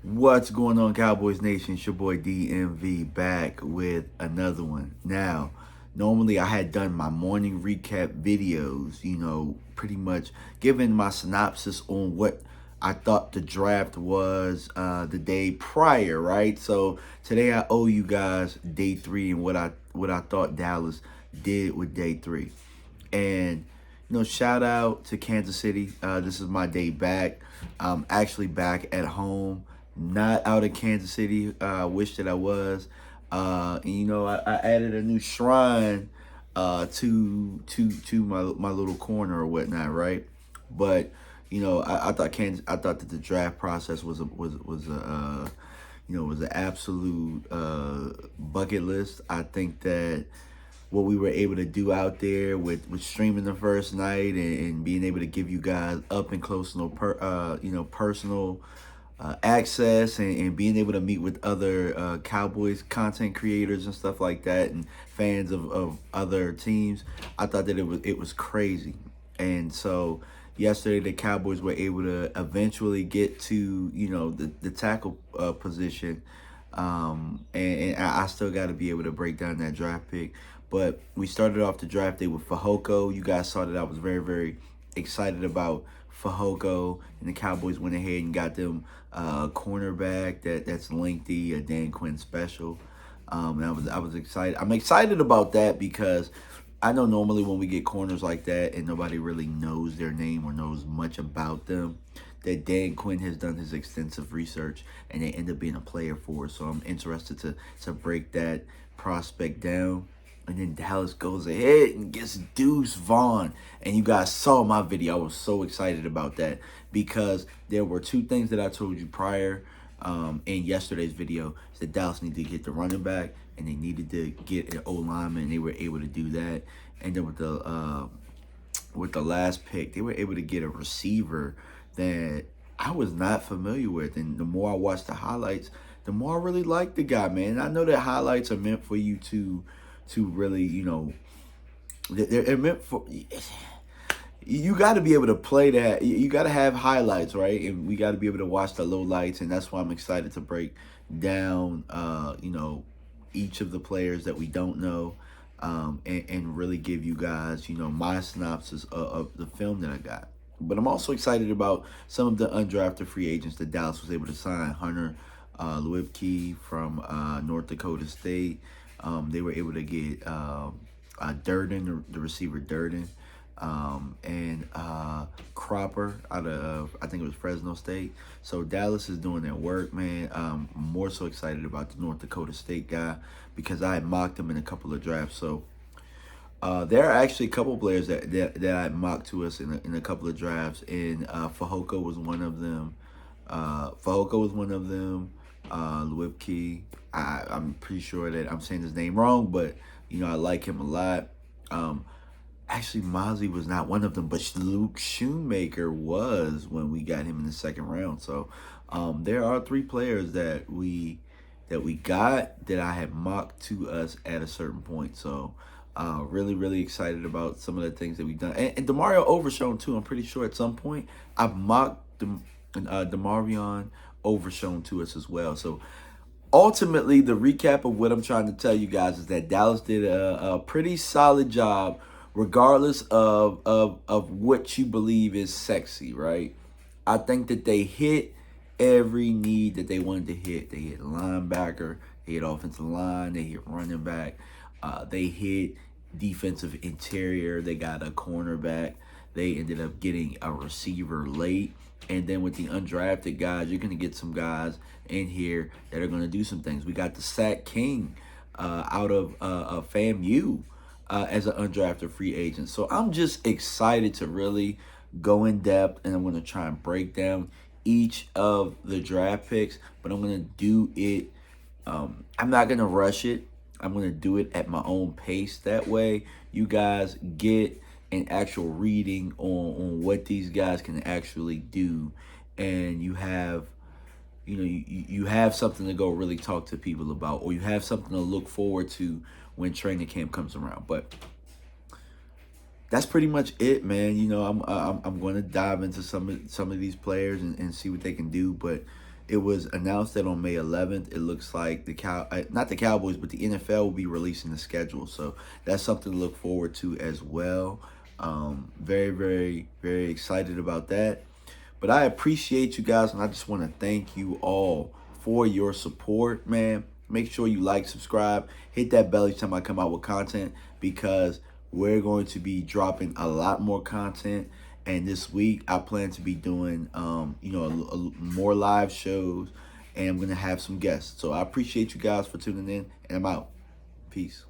What's going on, Cowboys Nation? It's your boy DMV back with another one. Now, normally I had done my morning recap videos, pretty much giving my synopsis on what I thought the draft was the day prior, right? So today I owe you guys day three and what I thought Dallas did with day three. And shout out to Kansas City. This is my day back. I'm actually back at home, not out of Kansas City. I wish that I was. I added a new shrine to my little corner or whatnot, right? But I thought that the draft process was an absolute bucket list. I think that what we were able to do out there with streaming the first night and being able to give you guys up and close, personal access and being able to meet with other Cowboys content creators and stuff like that and fans of other teams. I thought that it was crazy. And so yesterday the Cowboys were able to eventually get to the tackle position. And I still got to be able to break down that draft pick. But we started off the draft day with Fehoko. You guys saw that I was very, very excited about Fehoko, and the Cowboys went ahead and got them a cornerback that's lengthy, a Dan Quinn special. And I was excited. I'm excited about that because I know normally when we get corners like that and nobody really knows their name or knows much about them, that Dan Quinn has done his extensive research and they end up being a player for us. So I'm interested to break that prospect down. And then Dallas goes ahead and gets Deuce Vaughn. And you guys saw my video. I was so excited about that because there were two things that I told you prior in yesterday's video. Is that Dallas needed to get the running back and they needed to get an O-lineman, and they were able to do that. And then with the last pick, they were able to get a receiver that I was not familiar with. And the more I watched the highlights, the more I really liked the guy, man. And I know that highlights are meant for you to really, they're meant for, you got to be able to play that. You got to have highlights, right? And we got to be able to watch the low lights. And that's why I'm excited to break down, each of the players that we don't know, and really give you guys, my synopsis of the film that I got. But I'm also excited about some of the undrafted free agents that Dallas was able to sign. Hunter Lewicki from North Dakota State. They were able to get Durden, the receiver Durden, and Cropper out of, I think it was Fresno State. So Dallas is doing their work, man. I'm more so excited about the North Dakota State guy because I had mocked him in a couple of drafts. So there are actually a couple players that I mocked to us in a couple of drafts, and Fehoko was one of them. Lewicki, I'm pretty sure that I'm saying his name wrong, but I like him a lot. Actually, Mozzie was not one of them, but Luke Shoemaker was when we got him in the second round. So there are three players that we got that I had mocked to us at a certain point. So really, really excited about some of the things that we've done. And DeMario Overshown, too. I'm pretty sure at some point I've mocked DeMarion Overshown to us as well. So ultimately, the recap of what I'm trying to tell you guys is that Dallas did a pretty solid job, regardless of what you believe is sexy, right? I think that they hit every need that they wanted to hit. They hit linebacker, they hit offensive line, they hit running back, they hit defensive interior, they got a cornerback, they ended up getting a receiver late. And then with the undrafted guys, you're going to get some guys in here that are going to do some things. We got the Sack King out of FAMU as an undrafted free agent. So I'm just excited to really go in depth, and I'm going to try and break down each of the draft picks. But I'm going to do it. I'm not going to rush it. I'm going to do it at my own pace. That way you guys get an actual reading on what these guys can actually do, and you have you have something to go really talk to people about, or you have something to look forward to when training camp comes around. But that's pretty much it, man. I'm going to dive into some of these players and see what they can do. But It was announced that on May 11th, it looks like not the Cowboys, but the NFL will be releasing the schedule. So that's something to look forward to as well. Very, very, very excited about that. But I appreciate you guys, and I just want to thank you all for your support, man. Make sure you like, subscribe, hit that bell each time I come out with content, because we're going to be dropping a lot more content. And this week, I plan to be doing, more live shows, and I'm going to have some guests. So I appreciate you guys for tuning in, and I'm out. Peace.